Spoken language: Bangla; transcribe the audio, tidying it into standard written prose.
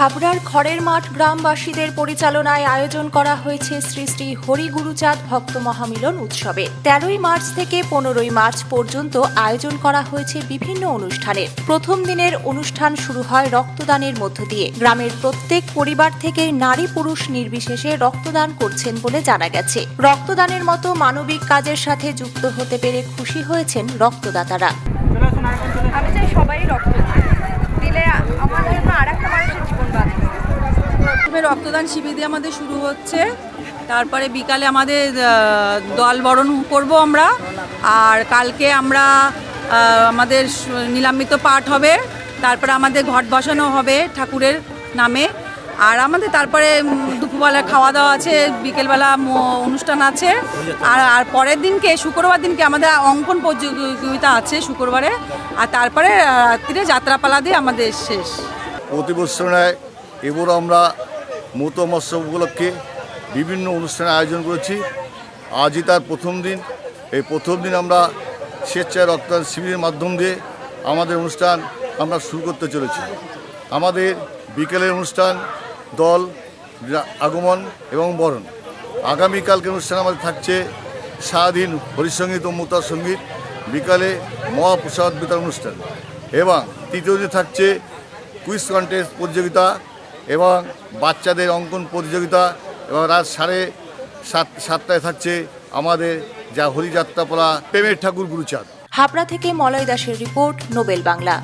হাবড়ার খড়ের মাঠ গ্রামবাসীদের পরিচালনায় আয়োজন করা হয়েছে শ্রী শ্রী হরিগুরুচাঁদ ভক্ত মহামিলন উৎসবে। 13ই মার্চ থেকে 15ই মার্চ পর্যন্ত আয়োজন করা হয়েছে বিভিন্ন অনুষ্ঠানের। প্রথম দিনের অনুষ্ঠান শুরু হয় রক্তদানের মধ্য দিয়ে। গ্রামের প্রত্যেক পরিবার থেকে নারী পুরুষ নির্বিশেষে রক্তদান করছেন বলে জানা গেছে। রক্তদানের মতো মানবিক কাজের সাথে যুক্ত হতে পেরে খুশি হয়েছেন রক্তদাতারা। আমি চাই সবাই রক্ত দিলে আমাদের আর একটা মানুষের জীবন বাঁচবে। রক্তদান শিবির দিয়ে আমাদের শুরু হচ্ছে, তারপরে বিকালে আমাদের দল বরণ করব আমরা, আর কালকে আমরা আমাদের নীলাম্বিত পাঠ হবে, তারপরে আমাদের ঘট বসানো হবে ঠাকুরের নামে, আর আমাদের তারপরে দুপুরবেলা খাওয়া দাওয়া আছে, বিকেলবেলা অনুষ্ঠান আছে, আর পরের দিনকে শুক্রবার দিনকে আমাদের অঙ্কন প্রতিযোগিতা আছে শুক্রবারে, আর তারপরে রাত্রিরে যাত্রাপালা দিয়ে আমাদের শেষ। প্রতি বছর নয়, এবার আমরা মূত মৎসব উপলক্ষে বিভিন্ন অনুষ্ঠানের আয়োজন করেছি। আজই তার প্রথম দিন। এই প্রথম দিন আমরা স্বেচ্ছায় রক্তদান শিবিরের মাধ্যম দিয়ে আমাদের অনুষ্ঠান আমরা শুরু করতে চলেছি। আমাদের বিকেলের অনুষ্ঠান দল আগমন এবং বরণ। আগামীকালকে অনুষ্ঠান আমাদের থাকছে স্বাধীন হরিসঙ্গীত ও মুতার সঙ্গীত, বিকালে মহাপ্রসাদ বিতরণ অনুষ্ঠান, এবং তৃতীয় দিনে থাকছে কুইজ কন্টেস্ট প্রতিযোগিতা এবং বাচ্চাদের অঙ্কন প্রতিযোগিতা, এবং রাত 7:30 থাকছে আমাদের যা হরিযাত্রাপালা প্রেমের ঠাকুর গুরুচাঁদ। হাবড়া থেকে মলয় দাসের রিপোর্ট, নোবেল বাংলা।